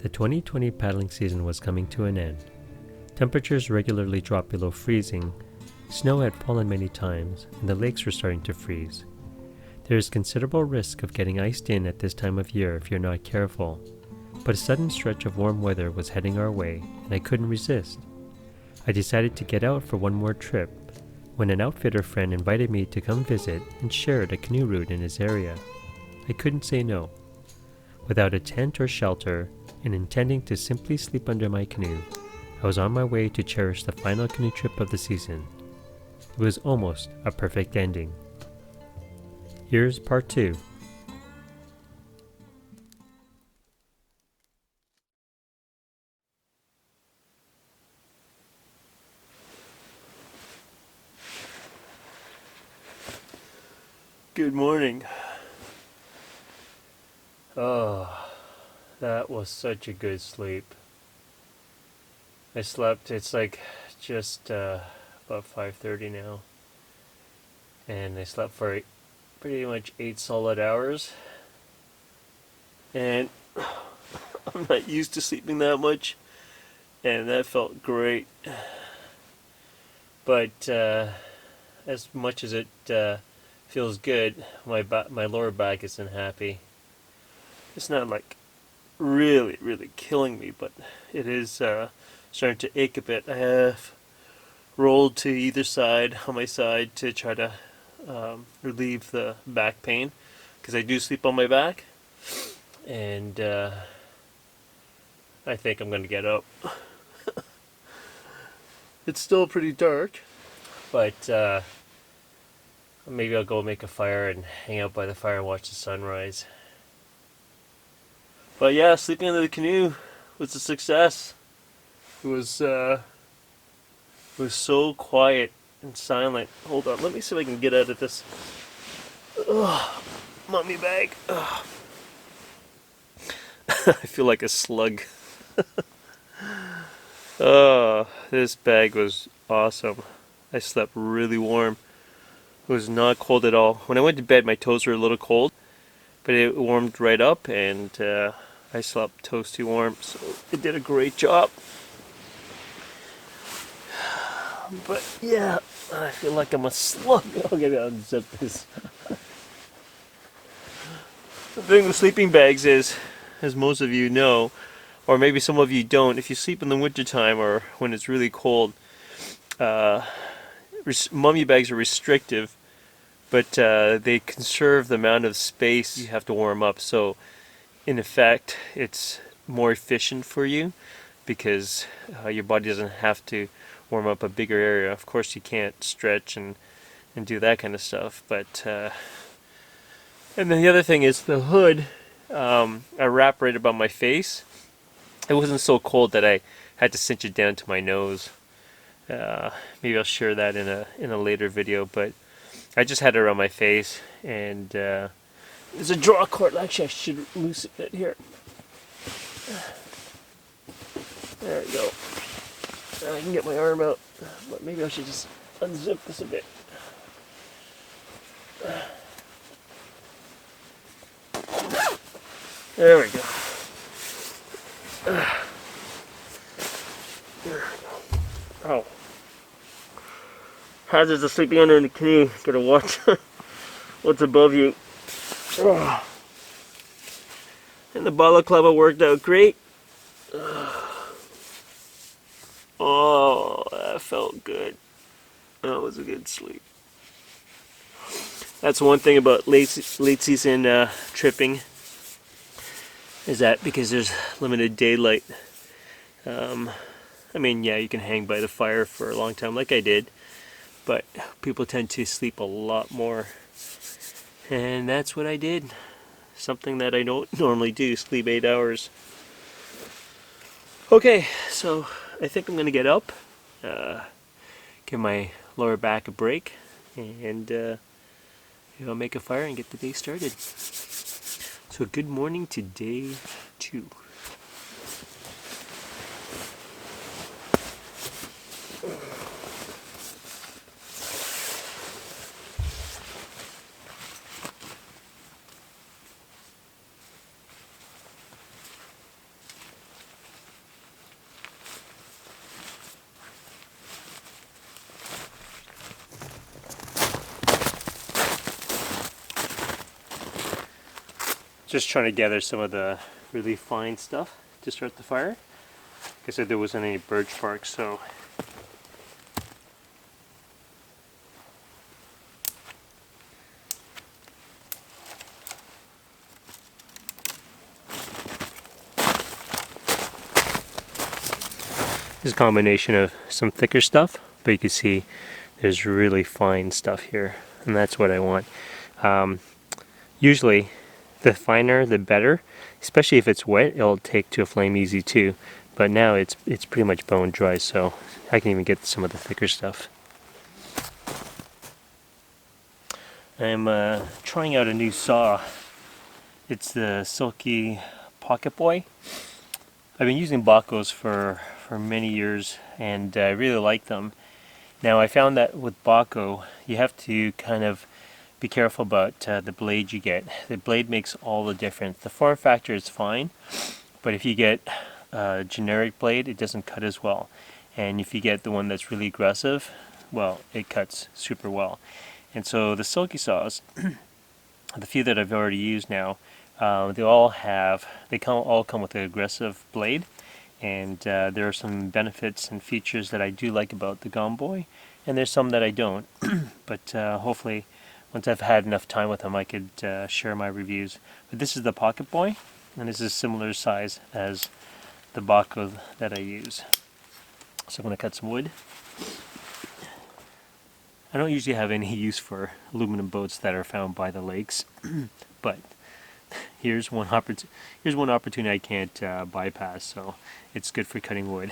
The 2020 paddling season was coming to an end. Temperatures regularly dropped below freezing, snow had fallen many times, and the lakes were starting to freeze. There is considerable risk of getting iced in at this time of year if you're not careful, but a sudden stretch of warm weather was heading our way, and I couldn't resist. I decided to get out for one more trip, when an outfitter friend invited me to come visit and share a canoe route in his area. I couldn't say no. Without a tent or shelter, and intending to simply sleep under my canoe, I was on my way to cherish the final canoe trip of the season. It was almost a perfect ending. Here's part 2. Good morning. Oh, that was such a good sleep. I slept, it's like just about 5:30 now. And I slept for pretty much 8 solid hours. And I'm not used to sleeping that much. And that felt great. But as much as it feels good, my lower back isn't happy. It's not like really killing me, but it is starting to ache a bit. I have rolled to either side on my side to try to relieve the back pain, because I do sleep on my back, and I think I'm going to get up. It's still pretty dark, but maybe I'll go make a fire and hang out by the fire and watch the sunrise. But yeah, sleeping under the canoe was a success. It was so quiet and silent. Hold on, let me see if I can get out of this mummy bag. I feel like a slug. This bag was awesome. I slept really warm. It was not cold at all. When I went to bed, my toes were a little cold, but it warmed right up, and I slept toasty warm, so it did a great job. But yeah, I feel like I'm a slug. Okay, I'll unzip this. The thing with sleeping bags is, as most of you know, or maybe some of you don't, if you sleep in the wintertime or when it's really cold, mummy bags are restrictive, but they conserve the amount of space you have to warm up. So in effect, it's more efficient for you, because your body doesn't have to warm up a bigger area. Of course, you can't stretch and do that kind of stuff, but and then the other thing is the hood. I wrap right above my face. It wasn't so cold that I had to cinch it down to my nose. Maybe I'll share that in a later video, but I just had it around my face, and there's a draw cord. Actually, I should loosen it here. There we go. Now I can get my arm out, but maybe I should just unzip this a bit. There we go. Oh. Hazards of sleeping under the canoe. Gotta watch what's above you. Oh. And the balaclava worked out great. Oh, that felt good. That was a good sleep. That's one thing about late season tripping, is that because there's limited daylight. I mean, yeah, you can hang by the fire for a long time like I did, but people tend to sleep a lot more. And that's what I did. Something that I don't normally do, sleep 8 hours. Okay, so I think I'm going to get up, give my lower back a break, and make a fire and get the day started. So good morning to day 2. Just trying to gather some of the really fine stuff to start the fire. Like I said, there wasn't any birch bark, so this is a combination of some thicker stuff, but you can see there's really fine stuff here, and that's what I want. Usually the finer the better, especially if it's wet. It'll take to a flame easy too, but now it's pretty much bone dry, so I can even get some of the thicker stuff. I'm trying out a new saw. It's the Silky Pocket Boy. I've been using Bakos for many years, and I really like them. Now I found that with Bako, you have to kind of be careful about the blade you get. The blade makes all the difference. The form factor is fine, but if you get a generic blade, it doesn't cut as well. And if you get the one that's really aggressive, well, it cuts super well. And so the Silky saws, the few that I've already used now, they all come with an aggressive blade, and there are some benefits and features that I do like about the Gomboy, and there's some that I don't. But hopefully, once I've had enough time with them, I could share my reviews. But this is the Pocket Boy, and this is similar size as the Bako that I use. So I'm going to cut some wood. I don't usually have any use for aluminum boats that are found by the lakes, but here's one opportunity I can't bypass, so it's good for cutting wood.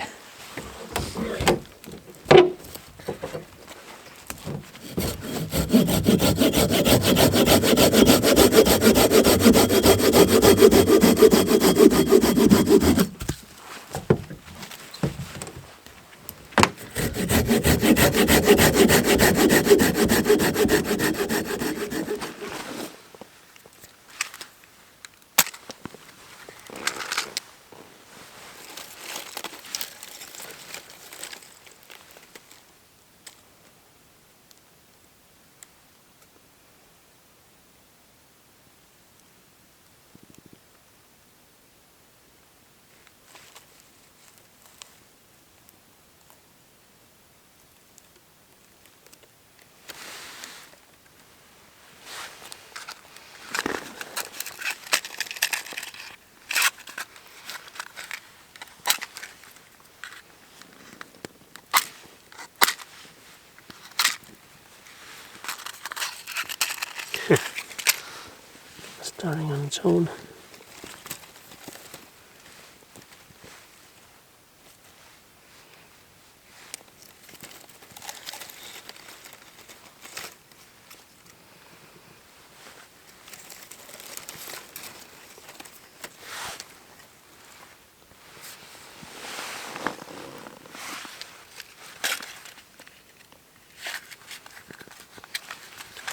Starting on its own.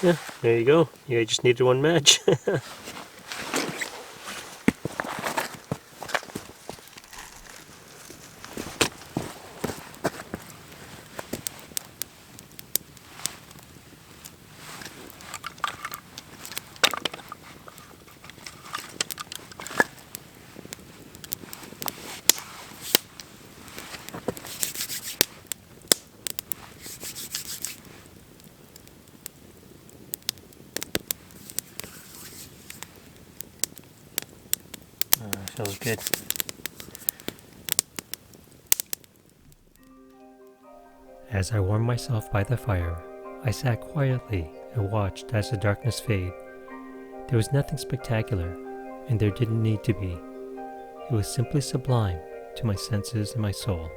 Yeah, there you go. Yeah, I just needed one match. Feels good. As I warmed myself by the fire, I sat quietly and watched as the darkness faded. There was nothing spectacular, and there didn't need to be. It was simply sublime to my senses and my soul.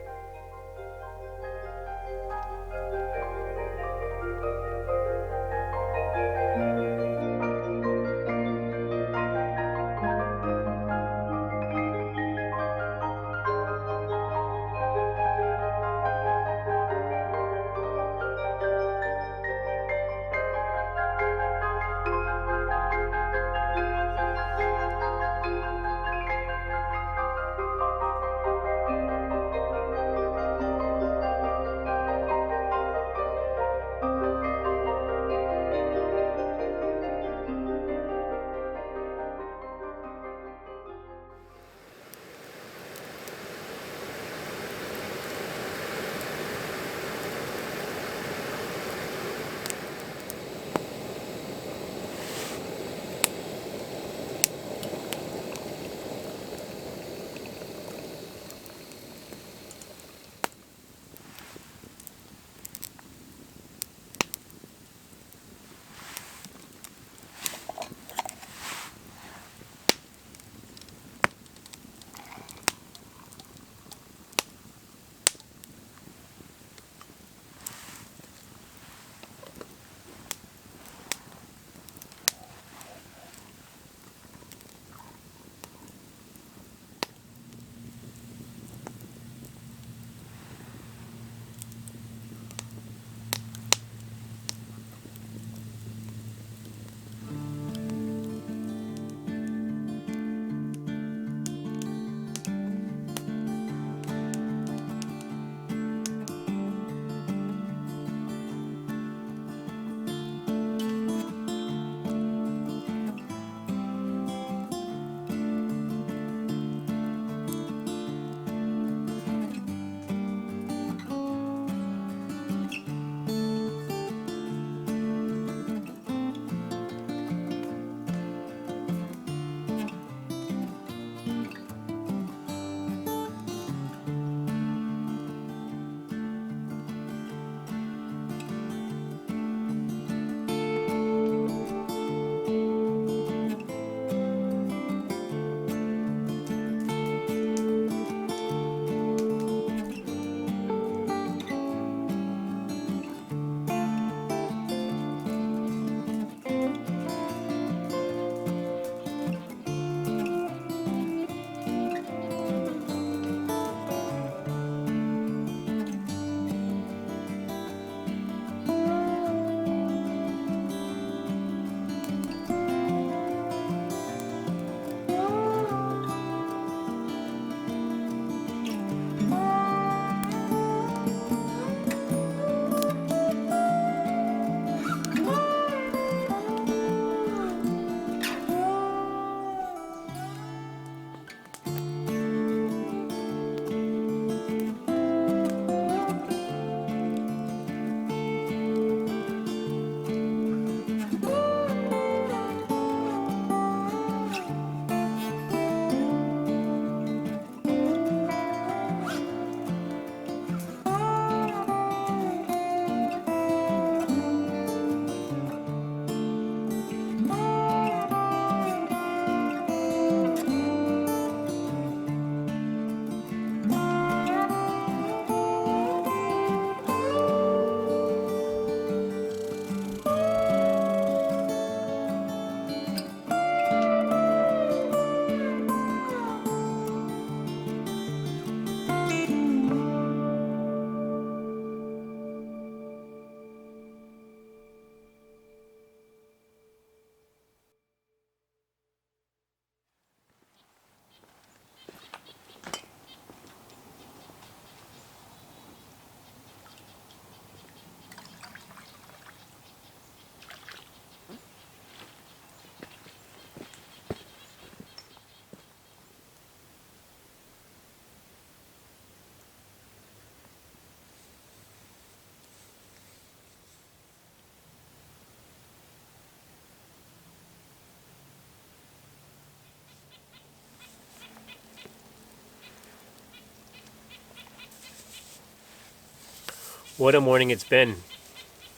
What a morning it's been.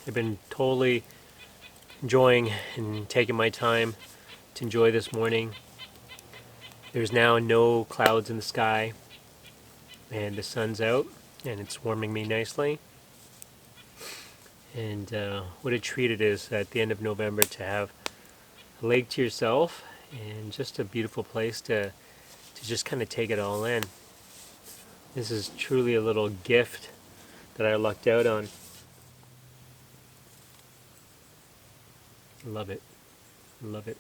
I've been totally enjoying and taking my time to enjoy this morning. There's now no clouds in the sky, and the sun's out, and it's warming me nicely. And what a treat it is at the end of November to have a lake to yourself, and just a beautiful place to just kind of take it all in. This is truly a little gift that I lucked out on. Love it. Love it.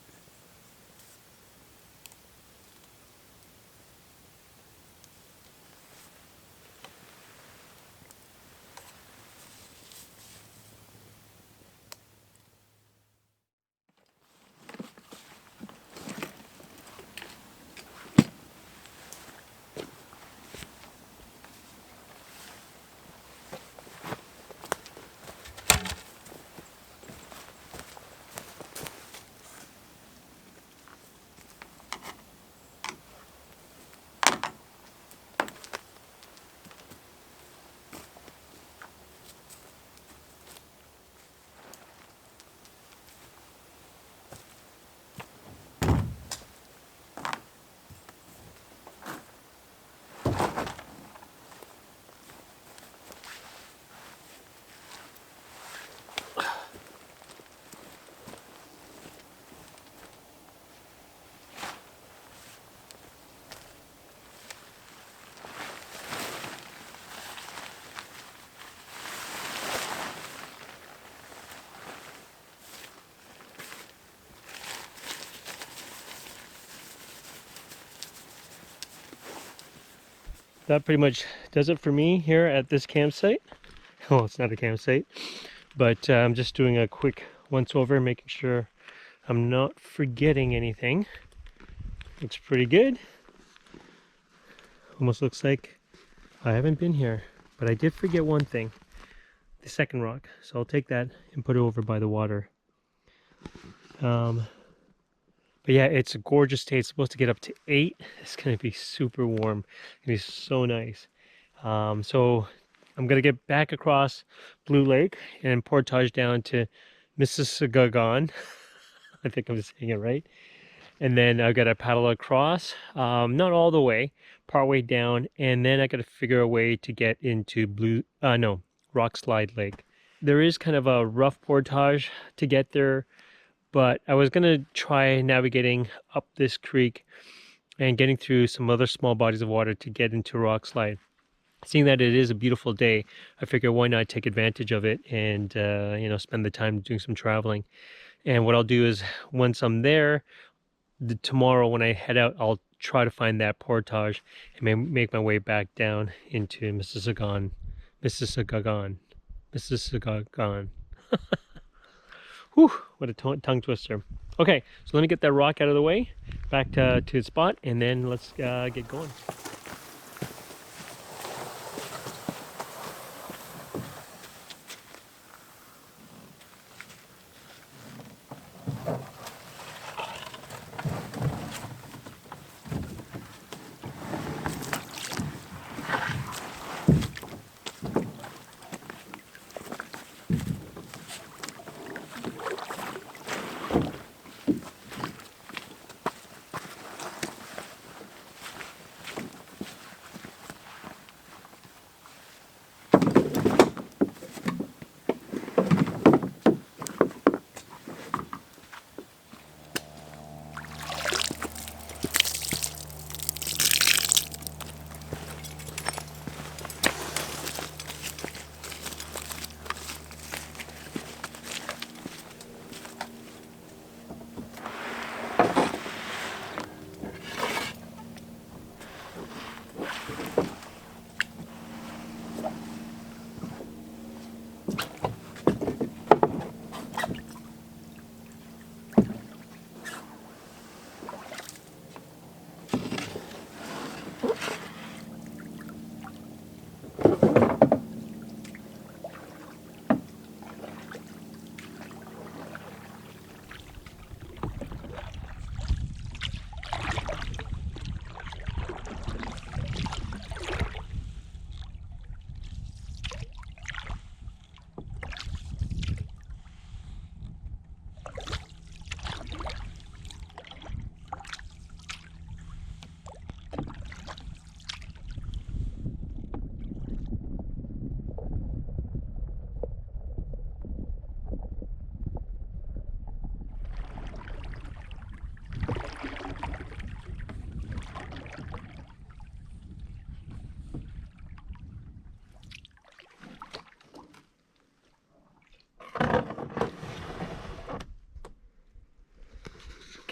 That pretty much does it for me here at this campsite. Oh, it's not a campsite, but I'm just doing a quick once over, making sure I'm not forgetting anything. Looks pretty good. Almost looks like I haven't been here, but I did forget one thing, the second rock. So I'll take that and put it over by the water. But yeah, it's a gorgeous day. It's supposed to get up to 8. It's going to be super warm. It's going to be so nice. So I'm going to get back across Blue Lake and portage down to Mississauga. I think I'm saying it right. And then I've got to paddle across, not all the way, partway down. And then I got to figure a way to get into Rockslide Lake. There is kind of a rough portage to get there, but I was going to try navigating up this creek and getting through some other small bodies of water to get into Rockslide. Seeing that it is a beautiful day, I figure why not take advantage of it and spend the time doing some traveling. And what I'll do is once I'm there, tomorrow when I head out, I'll try to find that portage and make my way back down into Mississauga. Whew, what a tongue twister. Okay, so let me get that rock out of the way, back to the spot, and then let's get going.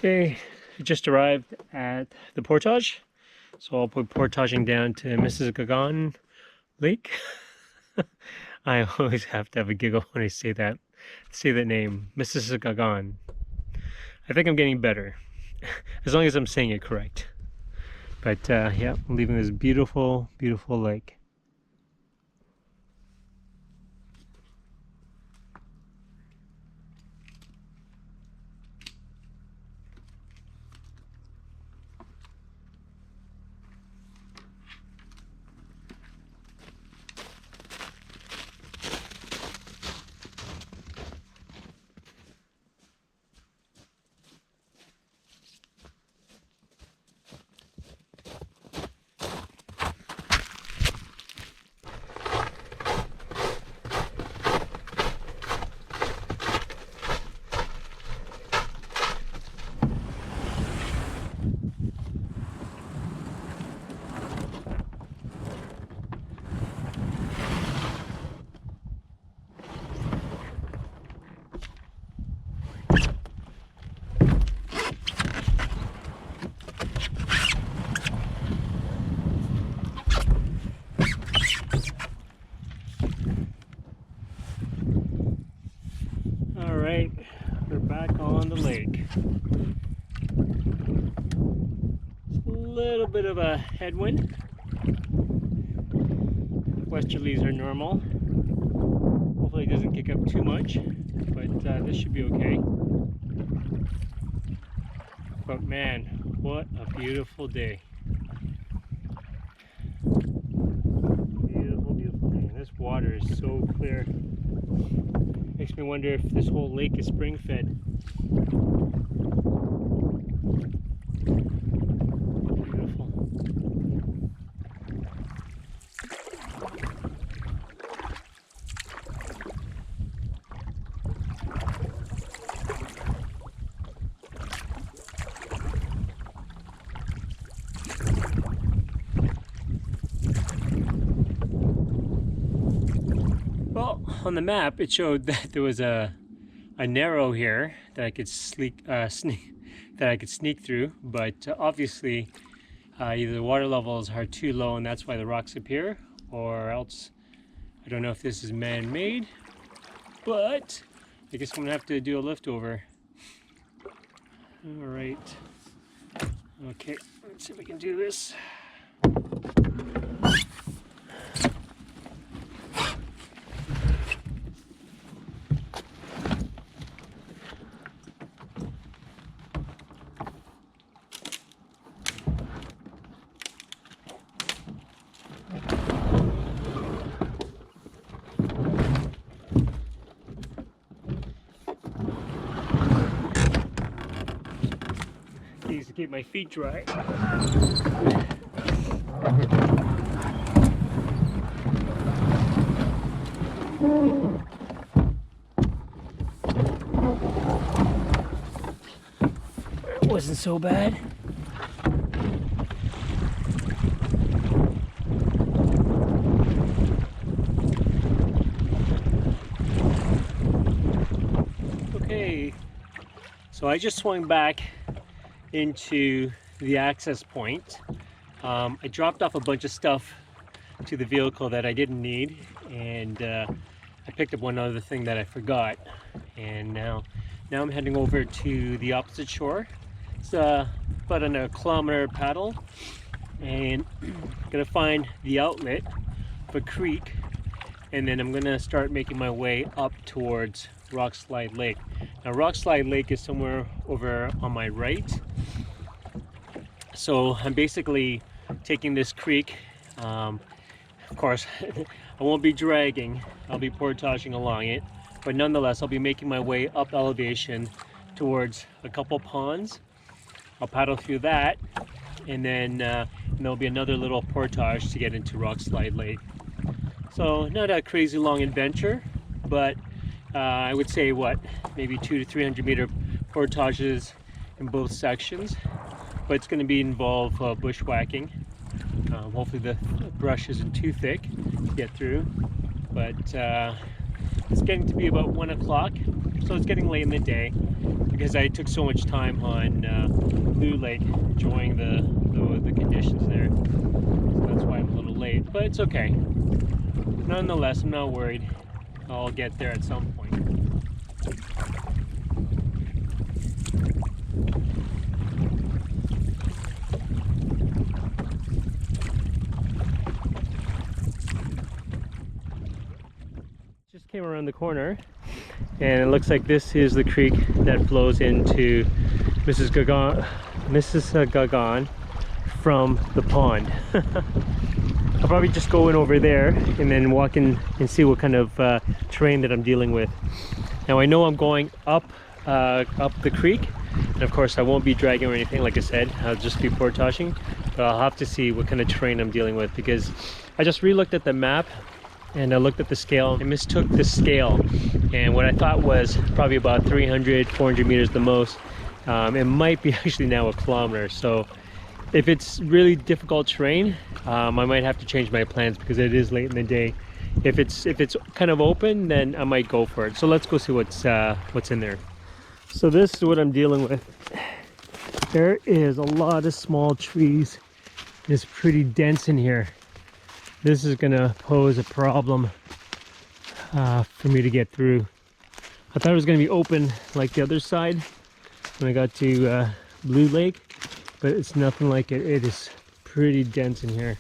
Okay, I just arrived at the portage, so I'll put portaging down to Misadventures Lake. I always have to have a giggle when I say that name, Misadventures. I think I'm getting better, as long as I'm saying it correct. But yeah, I'm leaving this beautiful, beautiful lake. Alright, we're back on the lake. A little bit of a headwind. Westerlies are normal. Hopefully it doesn't kick up too much, but this should be okay. But man, what a beautiful day. Beautiful, beautiful day. And this water is so clear. Makes me wonder if this whole lake is spring fed. Beautiful. Well, on the map it showed that there was a narrow here that I could sneak through, but obviously either the water levels are too low and that's why the rocks appear, or else I don't know if this is man-made, but I guess I'm gonna have to do a lift over. All right, okay, let's see if we can do this. To keep my feet dry. It wasn't so bad. Okay, so I just swung back into the access point. I dropped off a bunch of stuff to the vehicle that I didn't need, and I picked up one other thing that I forgot, and now I'm heading over to the opposite shore. It's about a kilometer paddle, and I'm gonna find the outlet of a creek, and then I'm gonna start making my way up towards Rockslide Lake. Now Rockslide Lake is somewhere over on my right, so I'm basically taking this creek. Of course I won't be dragging, I'll be portaging along it, but nonetheless I'll be making my way up elevation towards a couple ponds. I'll paddle through that, and then there'll be another little portage to get into Rockslide Lake. So not a crazy long adventure, but I would say maybe 200 to 300 meter portages in both sections, but it's going to involve bushwhacking. Hopefully the brush isn't too thick to get through, but it's getting to be about 1 o'clock, so it's getting late in the day. I because I took so much time on Blue Lake enjoying the conditions there. So that's why I'm a little late, but it's okay. Nonetheless, I'm not worried. I'll get there at some point. Just came around the corner, and it looks like this is the creek that flows into Mississauga from the pond. I'll probably just go in over there and then walk in and see what kind of terrain that I'm dealing with. Now I know I'm going up the creek, and of course I won't be dragging or anything, like I said. I'll just be portaging, but I'll have to see what kind of terrain I'm dealing with, because I just re-looked at the map and I looked at the scale. I mistook the scale, and what I thought was probably about 300-400 meters the most, it might be actually now a kilometer. So if it's really difficult terrain, I might have to change my plans because it is late in the day. If it's kind of open, then I might go for it. So let's go see what's in there. So this is what I'm dealing with. There is a lot of small trees. It's pretty dense in here. This is gonna pose a problem for me to get through. I thought it was gonna be open like the other side when I got to Blue Lake, but it's nothing like it. It is pretty dense in here.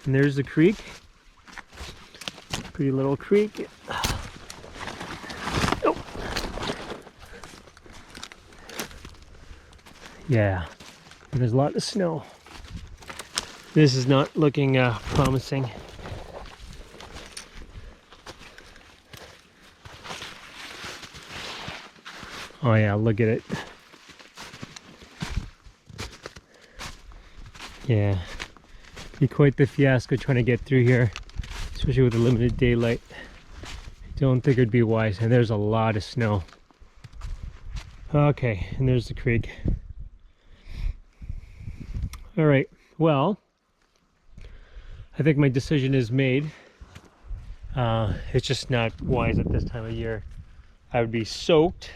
And there's the creek. Pretty little creek. Oh. Yeah, there's a lot of snow. This is not looking promising. Oh yeah, look at it. Yeah, be quite the fiasco trying to get through here, especially with the limited daylight. I don't think it'd be wise, and there's a lot of snow. Okay, and there's the creek. All right, well, I think my decision is made. It's just not wise at this time of year. I would be soaked,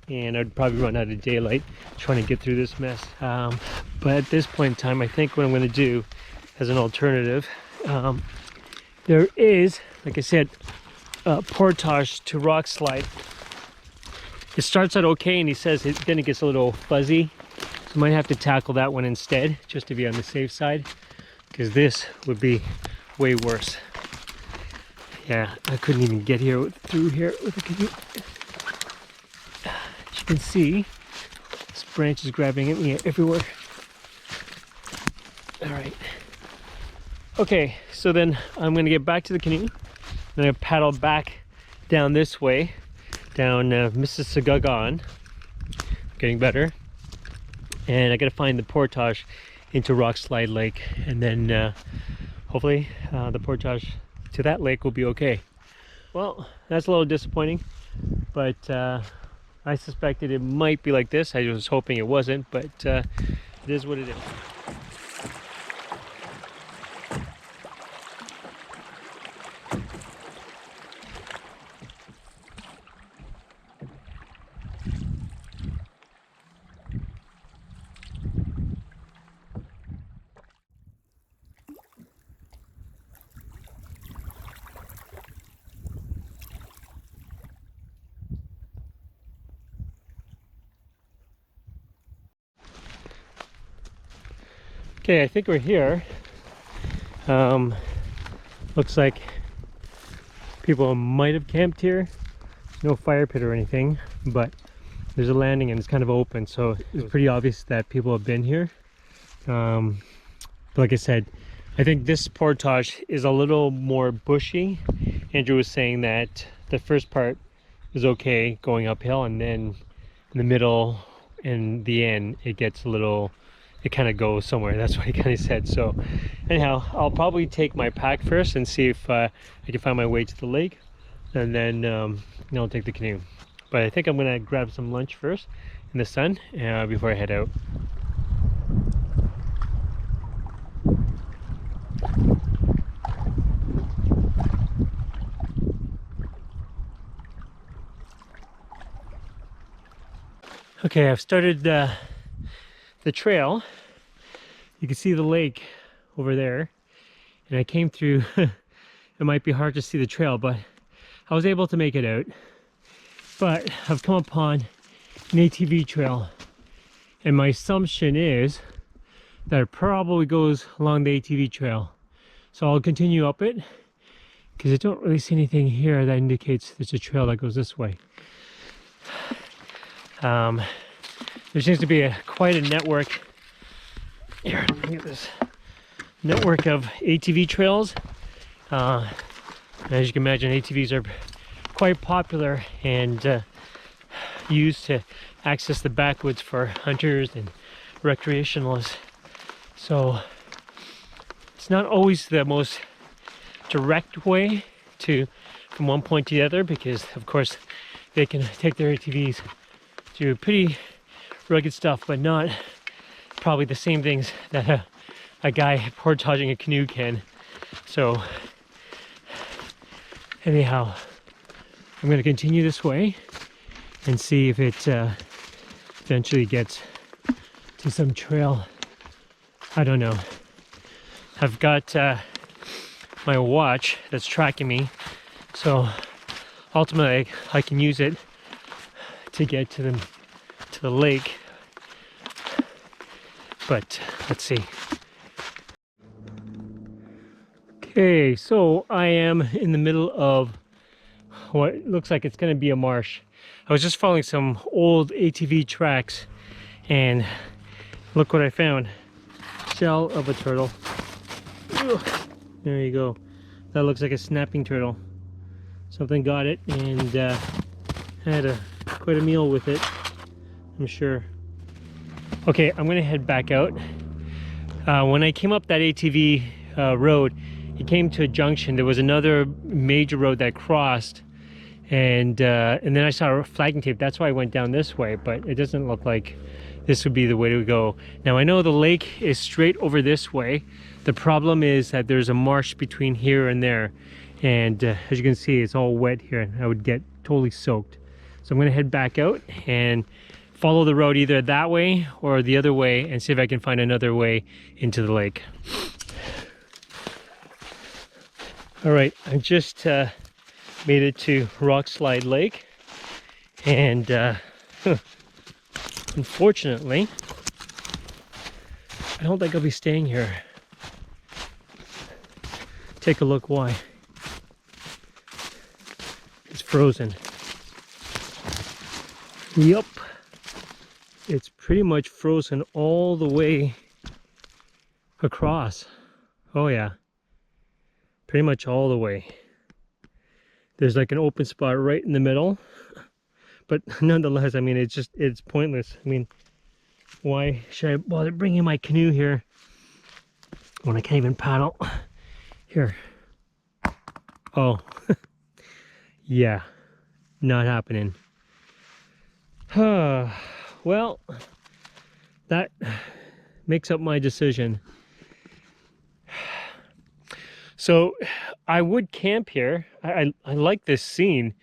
and I'd probably run out of daylight trying to get through this mess. But at this point in time, I think what I'm going to do as an alternative, there is, like I said, portage to Rockslide. It starts out okay, and he says then it gets a little fuzzy. So I might have to tackle that one instead, just to be on the safe side, because this would be way worse. Yeah, I couldn't even get through here with a canoe. As you can see, this branch is grabbing at me everywhere. All right. Okay, so then I'm going to get back to the canoe. I'm going to paddle back down this way, down Misadventures. Getting better. And I got to find the portage into Rockslide Lake, and then hopefully the portage to that lake will be okay. Well, that's a little disappointing, but I suspected it might be like this. I was hoping it wasn't, but it is what it is. Okay, I think we're here. Looks like people might have camped here. No fire pit or anything, but there's a landing and it's kind of open, so it's pretty obvious that people have been here. But like I said, I think this portage is a little more bushy. Andrew was saying that the first part is okay going uphill, and then in the middle and the end it gets a little, it kind of goes somewhere. That's what he kind of said. So anyhow, I'll probably take my pack first and see if I can find my way to the lake, and then I'll take the canoe. But I think I'm gonna grab some lunch first in the sun before I head out. Okay, I've started the trail. You can see the lake over there, and I came through. It might be hard to see the trail, but I was able to make it out. But I've come upon an ATV trail, and my assumption is that it probably goes along the ATV trail. So I'll continue up it, because I don't really see anything here that indicates there's a trail that goes this way. There seems to be quite a network. Here, look at this network of ATV trails. As you can imagine, ATVs are quite popular and used to access the backwoods for hunters and recreationalists. So it's not always the most direct way from one point to the other, because of course they can take their ATVs to pretty rugged stuff, but not probably the same things that a guy portaging a canoe can. So anyhow, I'm going to continue this way and see if it eventually gets to some trail. I don't know. I've got my watch that's tracking me, so ultimately I can use it to get to the lake. But let's see. Okay, so I am in the middle of what looks like it's going to be a marsh. I was just following some old ATV tracks, and look what I found. Shell of a turtle. Ugh. There you go. That looks like a snapping turtle. Something got it and had quite a meal with it, I'm sure. Okay, I'm gonna head back out. When I came up that ATV road, it came to a junction. There was another major road that crossed, and then I saw a flagging tape. That's why I went down this way, but it doesn't look like this would be the way to go. Now I know the lake is straight over this way. The problem is that there's a marsh between here and there, and as you can see, it's all wet here. I would get totally soaked. So I'm gonna head back out and follow the road either that way or the other way and see if I can find another way into the lake. All right, I just made it to Rockslide Lake, and unfortunately, I don't think I'll be staying here. Take a look why. It's frozen. Yup. It's pretty much frozen all the way across. Oh yeah. Pretty much all the way. There's like an open spot right in the middle. But nonetheless, I mean, it's pointless. I mean, why should I bother bringing my canoe here when I can't even paddle? Here. Oh. Yeah. Not happening. Well, that makes up my decision. So I would camp here. I like this scene,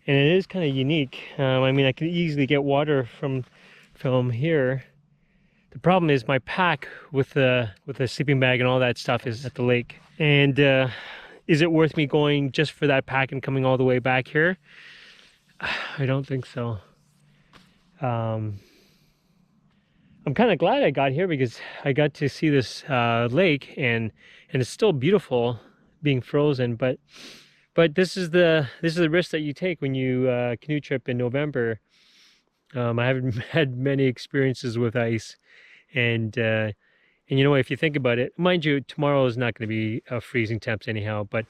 and it is kind of unique. I mean, I can easily get water from here. The problem is my pack with the sleeping bag and all that stuff is at the lake. And is it worth me going just for that pack and coming all the way back here? I don't think so. I'm kind of glad I got here because I got to see this lake, and it's still beautiful being frozen, but this is the risk that you take when you canoe trip in November. I haven't had many experiences with ice, and you know, if you think about it, mind you, tomorrow is not going to be freezing temps anyhow, but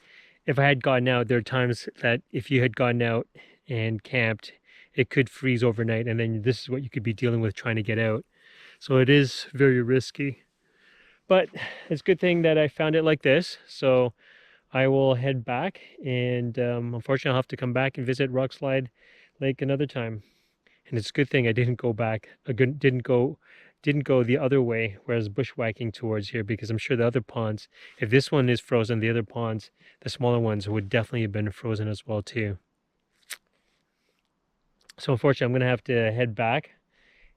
if I had gotten out, there are times that if you had gotten out and camped, it could freeze overnight, and then this is what you could be dealing with trying to get out. So it is very risky, but it's a good thing that I found it like this. So I will head back, and unfortunately I'll have to come back and visit Rockslide Lake another time. And it's a good thing I didn't go back, didn't go the other way, whereas bushwhacking towards here, because I'm sure the other ponds, if this one is frozen, the other ponds, the smaller ones, would definitely have been frozen as well too. So unfortunately I'm going to have to head back,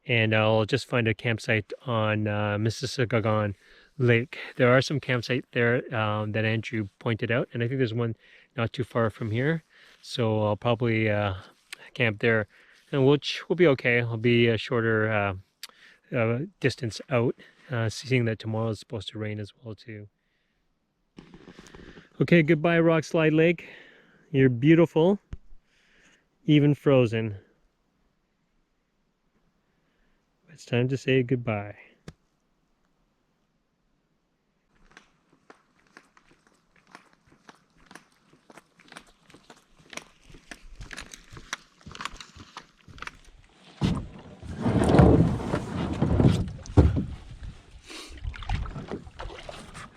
and I'll just find a campsite on Mississauga Lake. There are some campsites there that Andrew pointed out, and I think there's one not too far from here. So I'll probably camp there, and we'll be okay. It'll be a shorter distance out, seeing that tomorrow is supposed to rain as well too. Okay, goodbye Rockslide Lake. You're beautiful, even frozen. It's time to say goodbye.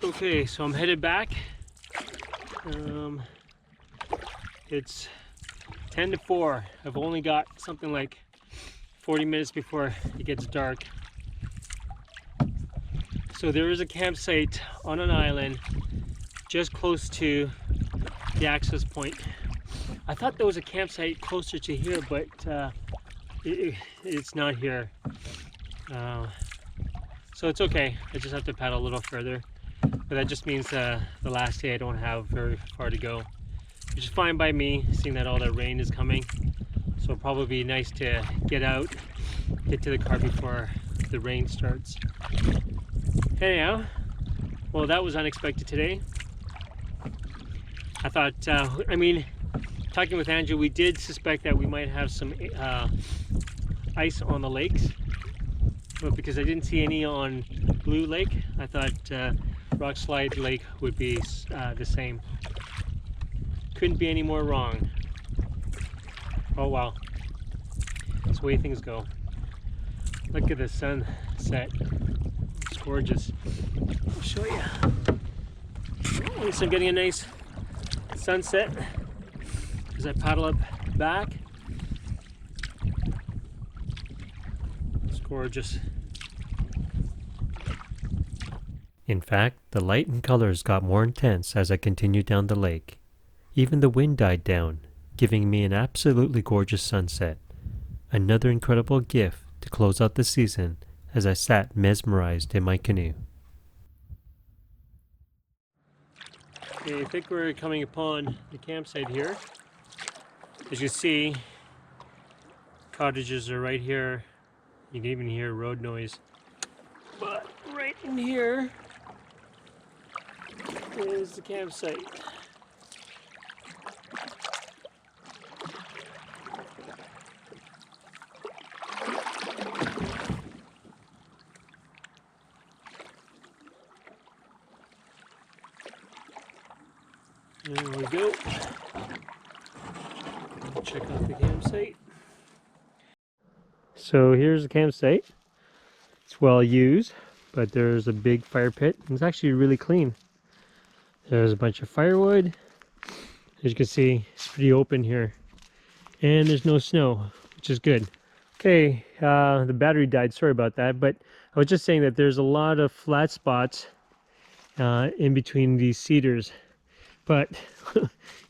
Okay, so I'm headed back. It's 10 to 4. I've only got something like 40 minutes before it gets dark. So there is a campsite on an island just close to the access point. I thought there was a campsite closer to here, but it's not here. So it's okay. I just have to paddle a little further. But that just means the last day I don't have very far to go, which is fine by me, seeing that all that rain is coming. So it'll probably be nice to get out, get to the car before the rain starts. Anyhow, well, that was unexpected today. I thought, I mean, talking with Andrew, we did suspect that we might have some ice on the lakes, but because I didn't see any on Blue Lake, I thought Rockslide Lake would be the same. Couldn't be any more wrong. Oh well, that's the way things go. Look at the sunset. It's gorgeous. I'll show you. At least I'm getting a nice sunset as I paddle up back. It's gorgeous. In fact, the light and colors got more intense as I continued down the lake. Even the wind died down, giving me an absolutely gorgeous sunset. Another incredible gift to close out the season as I sat mesmerized in my canoe. Okay, I think we're coming upon the campsite here. As you see, cottages are right here. You can even hear road noise. But right in here is the campsite. There we go. Check out the campsite. So here's the campsite. It's well used, but there's a big fire pit. It's actually really clean. There's a bunch of firewood. As you can see, it's pretty open here. And there's no snow, which is good. Okay, the battery died, sorry about that, but I was just saying that there's a lot of flat spots in between these cedars. But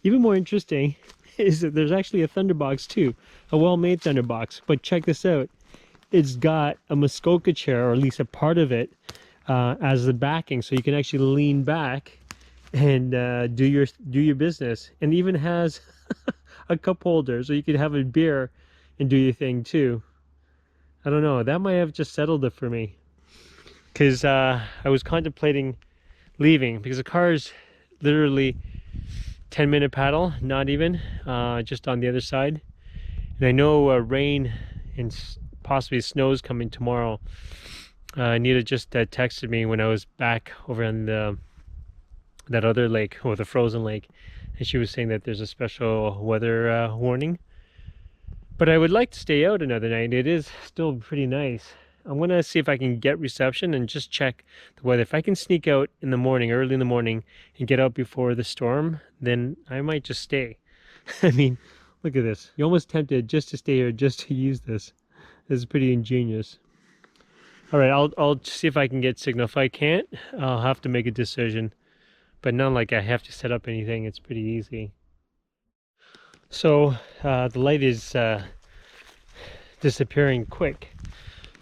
even more interesting is that there's actually a thunderbox too, a well-made thunderbox. But check this out. It's got a Muskoka chair, or at least a part of it, as the backing, so you can actually lean back and do your business. And even has a cup holder, so you can have a beer and do your thing too. I don't know, that might have just settled it for me, because I was contemplating leaving, because the car is literally 10-minute paddle, not even, just on the other side. And I know rain and possibly snow's coming tomorrow. Anita just texted me when I was back over on that other lake, or the frozen lake, and she was saying that there's a special weather warning. But I would like to stay out another night. It is still pretty nice. I'm gonna see if I can get reception and just check the weather. If I can sneak out in the morning, early in the morning, and get out before the storm, then I might just stay. I mean, look at this. You're almost tempted just to stay here, just to use this. This is pretty ingenious. All right, I'll see if I can get signal. If I can't, I'll have to make a decision. But not like I have to set up anything. It's pretty easy. So the light is disappearing quick.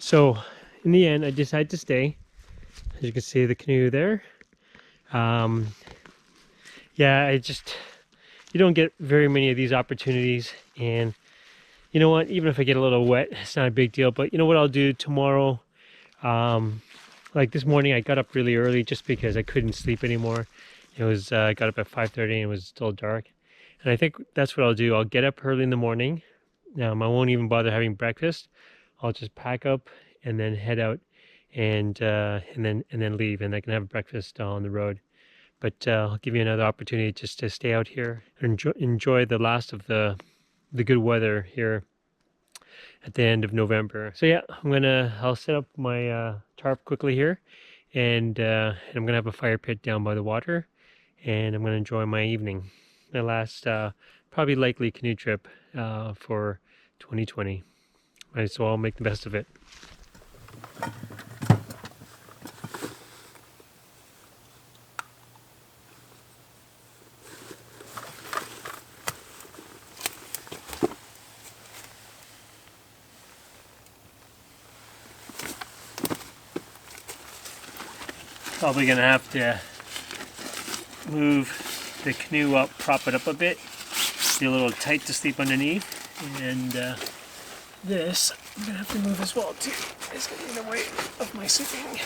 So in the end, I decided to stay. As you can see the canoe there. Yeah, you don't get very many of these opportunities. And you know what, even if I get a little wet, it's not a big deal. But you know what I'll do tomorrow? Like this morning, I got up really early just because I couldn't sleep anymore. It was, I got up at 5:30 and it was still dark. And I think that's what I'll do. I'll get up early in the morning. I won't even bother having breakfast. I'll just pack up and then head out and then leave, and I can have breakfast on the road. But I'll give you another opportunity just to stay out here and enjoy the last of the good weather here at the end of November. So yeah, I'll set up my tarp quickly here, and I'm gonna have a fire pit down by the water, and I'm gonna enjoy my evening, my last probably likely canoe trip for 2020. So I'll make the best of it. Probably gonna have to move the canoe up, prop it up a bit, be a little tight to sleep underneath, and this I'm gonna have to move as well too. It's getting in the way of my sleeping,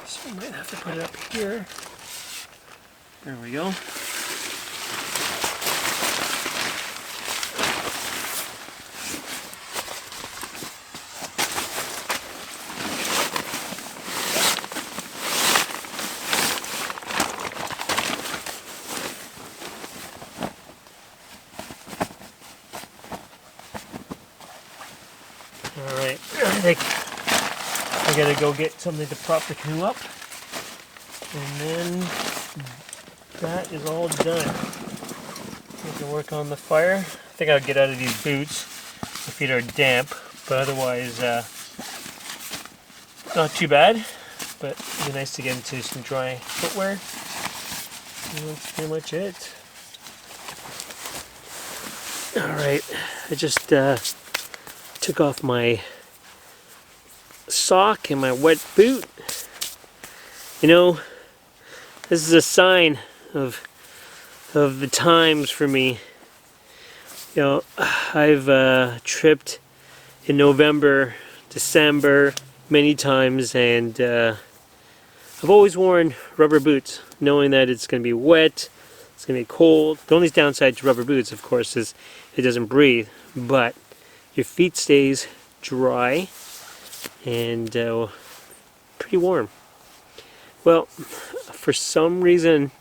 so I might have to put it up here. There we go. Alright, I think I gotta go get something to prop the canoe up, and then that is all done. I can work on the fire. I think I'll get out of these boots. My feet are damp, but otherwise not too bad. But it'd be nice to get into some dry footwear. And that's pretty much it. Alright, I just took off my sock and my wet boot. You know, this is a sign of the times for me. You know, I've tripped in November, December many times, and I've always worn rubber boots, knowing that it's going to be wet, it's going to be cold. The only downside to rubber boots, of course, is it doesn't breathe, but your feet stays dry and pretty warm. Well, for some reason,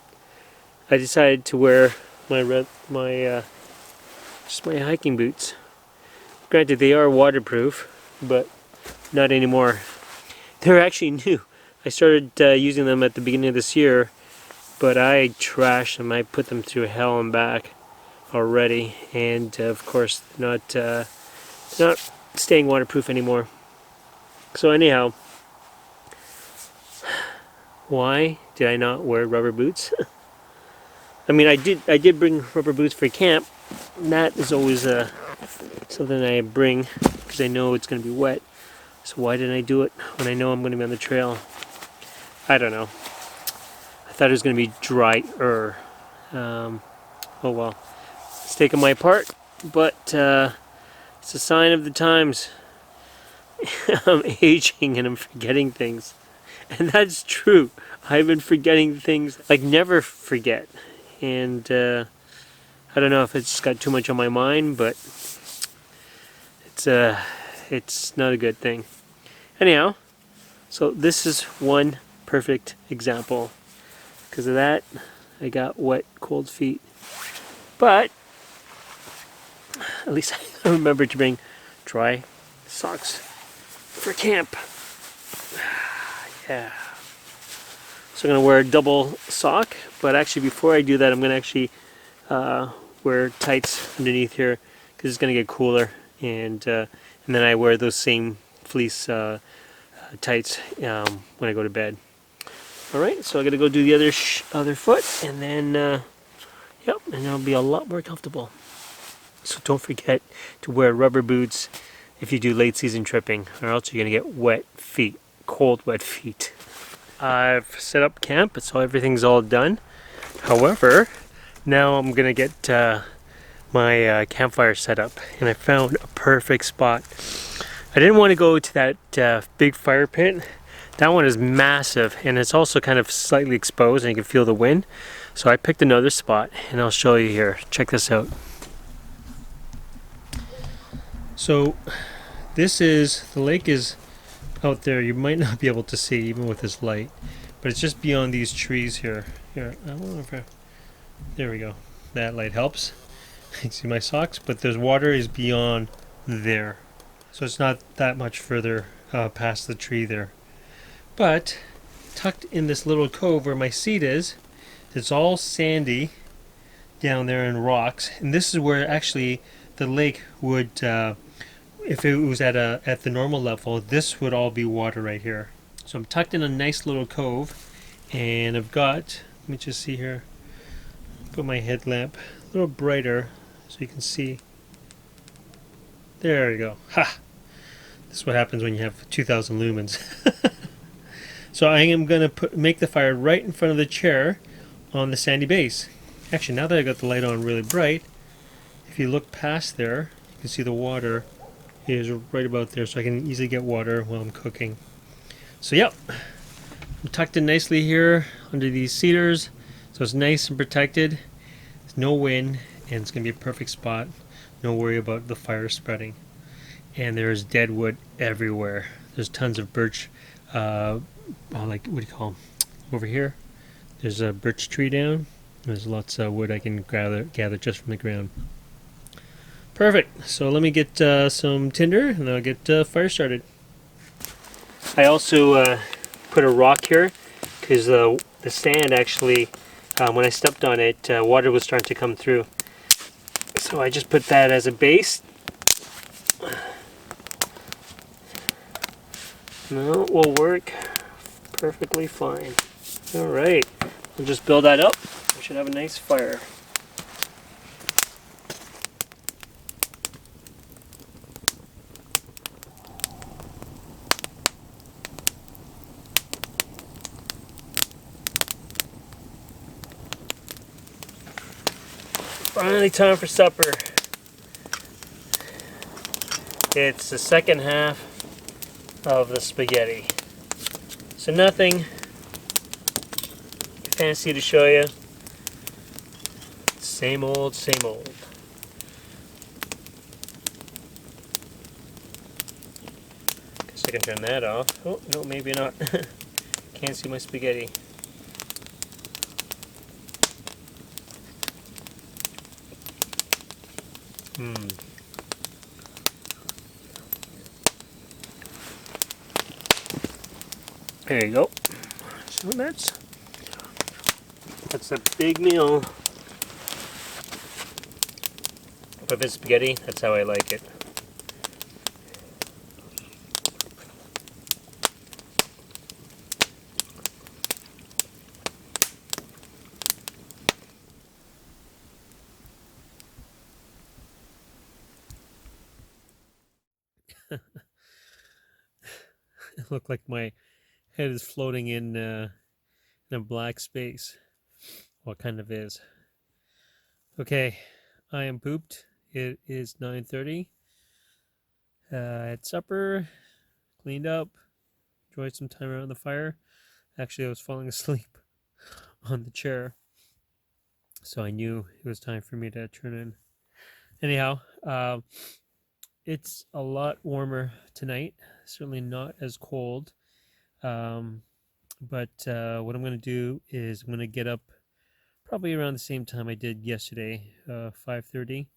I decided to wear just my hiking boots. Granted, they are waterproof, but not anymore. They're actually new. I started using them at the beginning of this year, but I trashed them. I put them through hell and back already, and of course, not staying waterproof anymore. So anyhow, why did I not wear rubber boots? I mean, I did bring rubber boots for camp. That is always something I bring because I know it's going to be wet. So why didn't I do it when I know I'm going to be on the trail? I don't know. I thought it was going to be drier. Oh well. It's taken my part, but it's a sign of the times. I'm aging and I'm forgetting things. And that's true. I've been forgetting things, like never forget. And I don't know if it's got too much on my mind, but it's not a good thing. Anyhow, so this is one perfect example. Because of that, I got wet, cold feet. But at least I remember to bring dry socks for camp. Yeah. So I'm going to wear a double sock, but actually before I do that, I'm going to actually wear tights underneath here because it's going to get cooler, and then I wear those same fleece tights when I go to bed. All right, so I got to go do the other foot, and then yep, and it'll be a lot more comfortable. So don't forget to wear rubber boots if you do late season tripping, or else you're gonna get wet feet, cold wet feet. I've set up camp, so everything's all done. However, now I'm gonna get my campfire set up, and I found a perfect spot. I didn't want to go to that big fire pit. That one is massive, and it's also kind of slightly exposed, and you can feel the wind. So I picked another spot, and I'll show you here. Check this out. So the lake is out there. You might not be able to see even with this light, but it's just beyond these trees here. Here, I don't know if there we go. That light helps. You see my socks, but there's water is beyond there. So it's not that much further past the tree there. But tucked in this little cove where my seat is, it's all sandy down there and rocks. And this is where actually the lake would, if it was at the normal level, this would all be water right here. So I'm tucked in a nice little cove, and I've got, let me just see here, put my headlamp a little brighter so you can see. There you go. Ha! This is what happens when you have 2,000 lumens. So I am going to make the fire right in front of the chair on the sandy base. Actually, now that I got the light on really bright, if you look past there, you can see the water is right about there, so I can easily get water while I'm cooking. So yep, I'm tucked in nicely here under these cedars, so it's nice and protected. There's no wind, and it's going to be a perfect spot. No worry about the fire spreading. And there's dead wood everywhere. There's tons of birch, like, what do you call them? Over here, there's a birch tree down. There's lots of wood I can gather just from the ground. Perfect. So let me get some tinder, and I'll get fire started. I also put a rock here because the sand actually, when I stepped on it, water was starting to come through. So I just put that as a base. No, it will work perfectly fine. Alright, we'll just build that up. We should have a nice fire. Finally time for supper. It's the second half of the spaghetti. So nothing fancy to show you. Same old, same old. Guess I can turn that off. Oh, no, maybe not. Can't see my spaghetti. There you go. So that's a big meal. But if it's spaghetti, that's how I like it. It looked like my head is floating in a black space. What kind of is? Okay, I am pooped. It is 9:30. Had supper, cleaned up, enjoyed some time around the fire. Actually, I was falling asleep on the chair, so I knew it was time for me to turn in. Anyhow, it's a lot warmer tonight. Certainly not as cold. But what I'm going to do is I'm going to get up probably around the same time I did yesterday, 5:30.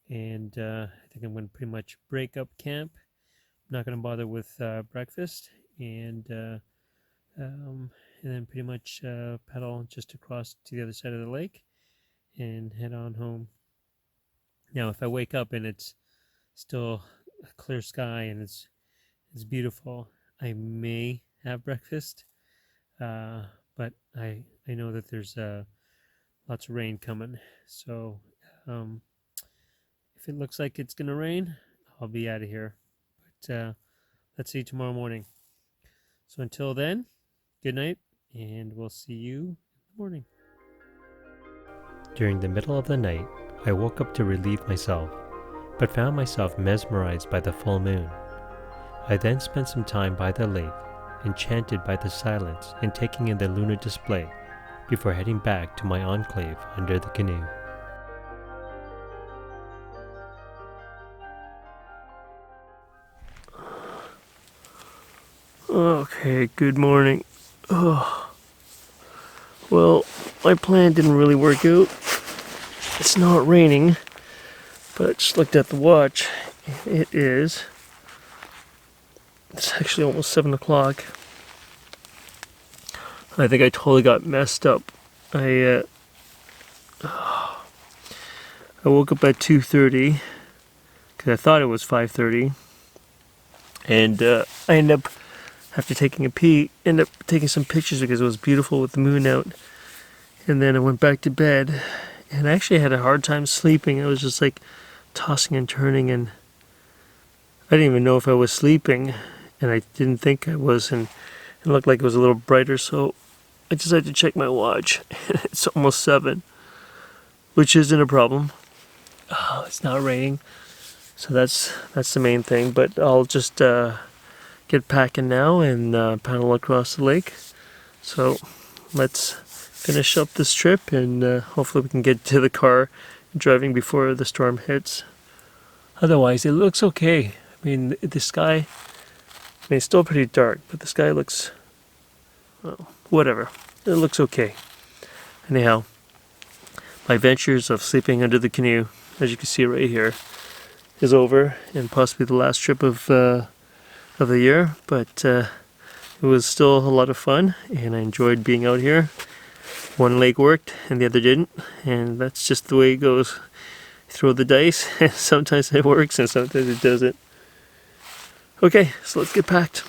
And I think I'm going to pretty much break up camp. I'm not going to bother with breakfast. And then pretty much pedal just across to the other side of the lake and head on home. Now, if I wake up and it's still a clear sky and it's beautiful, I may have breakfast. But I know that there's lots of rain coming. So if it looks like it's going to rain, I'll be out of here. let's see you tomorrow morning. So until then, good night, and we'll see you in the morning. During the middle of the night, I woke up to relieve myself, but found myself mesmerized by the full moon. I then spent some time by the lake, enchanted by the silence and taking in the lunar display, before heading back to my enclave under the canoe. Okay, good morning. Oh, well, my plan didn't really work out. It's not raining, but I just looked at the watch. It's actually almost 7 o'clock. I think I totally got messed up. I woke up at 2:30 because I thought it was 5:30, and I ended up, after taking a pee, ended up taking some pictures because it was beautiful with the moon out. And then I went back to bed, and I actually had a hard time sleeping. I was just like tossing and turning, and I didn't even know if I was sleeping, and I didn't think I was, and it looked like it was a little brighter, so I decided to check my watch, and it's almost 7, which isn't a problem. Oh, it's not raining, so that's the main thing. But I'll just get packing now and paddle across the lake. So let's finish up this trip, and hopefully we can get to the car driving before the storm hits. Otherwise, it looks okay. I mean, the sky, it's still pretty dark, but the sky looks, well, whatever. It looks okay. Anyhow, my ventures of sleeping under the canoe, as you can see right here, is over, and possibly the last trip of the year. But it was still a lot of fun, and I enjoyed being out here. One lake worked, and the other didn't, and that's just the way it goes. You throw the dice, and sometimes it works, and sometimes it doesn't. Okay, so let's get packed.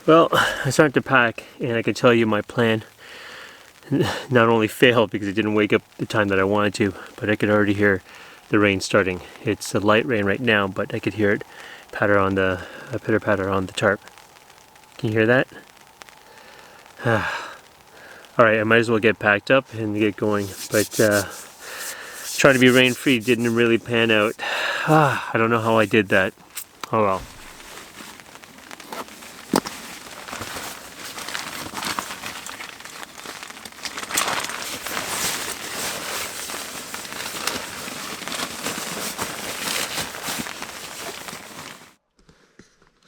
Well, I started to pack, and I can tell you my plan not only failed because it didn't wake up the time that I wanted to, but I could already hear the rain starting. It's a light rain right now, but I could hear it pitter patter on the tarp. Can you hear that? Alright, I might as well get packed up and get going, but trying to be rain free didn't really pan out. I don't know how I did that. Oh well.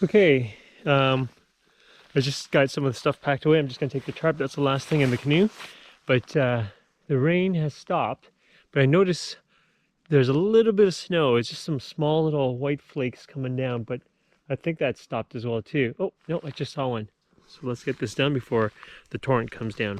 Okay, I just got some of the stuff packed away. I'm just going to take the tarp. That's the last thing in the canoe. But the rain has stopped. But I notice there's a little bit of snow. It's just some small little white flakes coming down. But I think that stopped as well too. Oh, no, I just saw one. So let's get this done before the torrent comes down.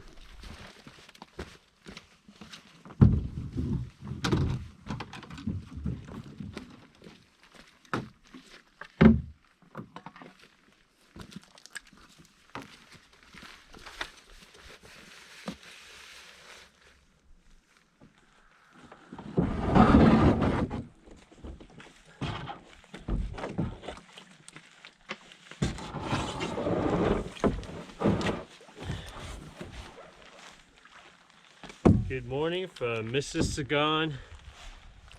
Good morning from Misadventures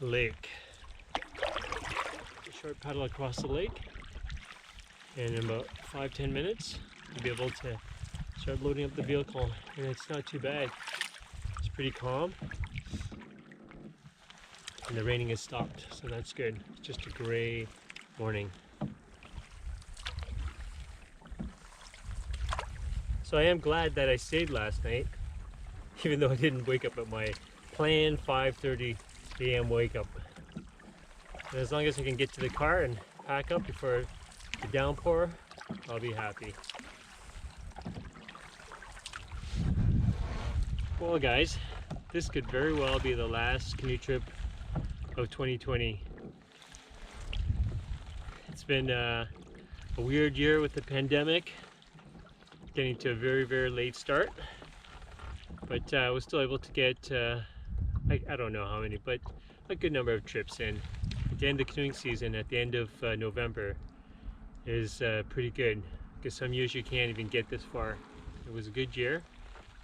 Lake. A short paddle across the lake, and in about 5-10 minutes you'll be able to start loading up the vehicle, and it's not too bad. It's pretty calm, and the raining has stopped, so that's good. It's just a gray morning. So I am glad that I stayed last night, even though I didn't wake up at my planned 5:30 a.m. wake up. And as long as I can get to the car and pack up before the downpour, I'll be happy. Well guys, this could very well be the last canoe trip of 2020. It's been a weird year with the pandemic, getting to a very, very late start, but I was still able to get, I don't know how many, but a good number of trips in. At the end of the canoeing season, at the end of November, is pretty good, because some years you can't even get this far. It was a good year,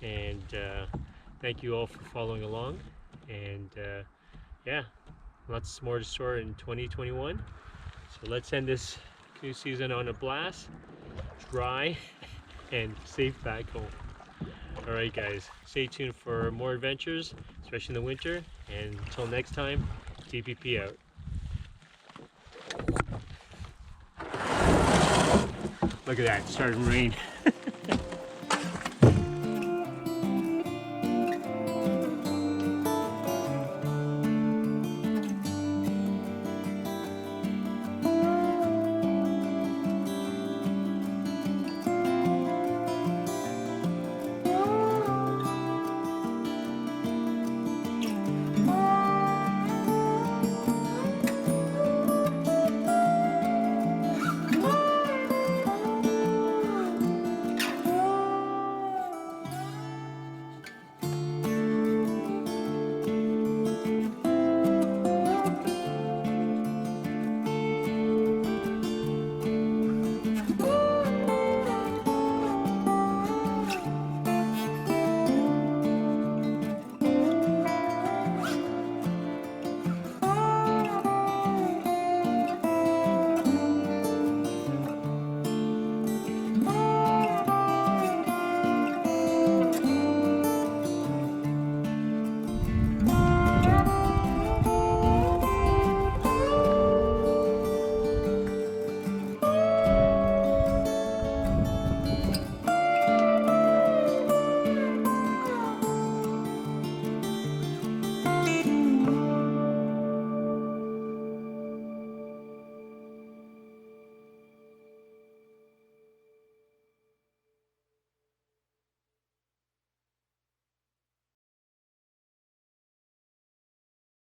and thank you all for following along, and yeah, lots more to store in 2021. So let's end this canoe season on a blast, dry, and safe back home. All right, guys, stay tuned for more adventures, especially in the winter, and until next time, TPP out. Look at that, it's starting to rain.